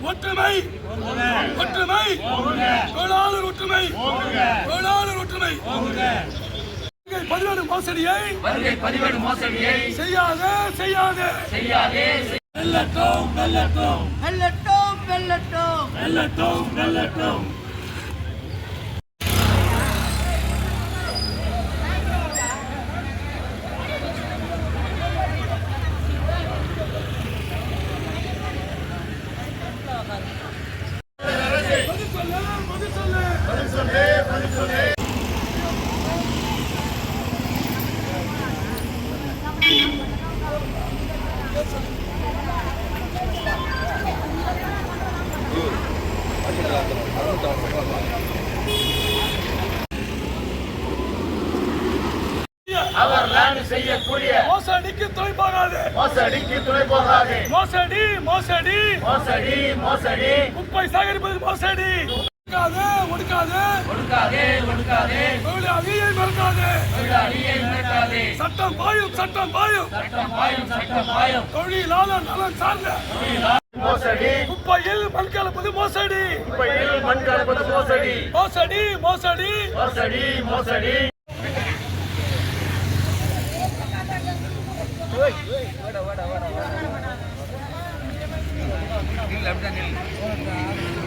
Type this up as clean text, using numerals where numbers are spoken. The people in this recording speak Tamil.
ஒற்றுமை ஒற்றுமை தொழிலாளர் ஒற்றுமை தொழிலாளர் ஒற்றுமை பதிவேடு மோசடியை செய்யாதே செய்யாதே செய்யாதே வெல்லட்டும் வெல்லட்டும் வெல்லட்டும் வெல்லட்டும் வெல்லட்டும் வெல்லட்டும் அவர் லேண்ட் செய்யக்கூடிய மோசடிக்கு துணை போகாது மோசடி மோசடி மோசடி மோசடி குப்பை சேகரிப்பது மோசடி ஒடுக்காதே ஒடுக்காதே ஒடுக்காதே ஒடுக்காதே தொழிலாளியை மறக்காதே தொழிலாளியை மிரட்டாதே சட்டம் பாயும் சட்டம் பாயும் சட்டம் பாயும் தொழிலாளர் நலன் சார்ந்த மோசடி குப்பையில் மண் கலப்பது மோசடி மண் கலப்பது மோசடி மோசடி மோசடி மோசடி மோசடி இல்ல அப்படிதான்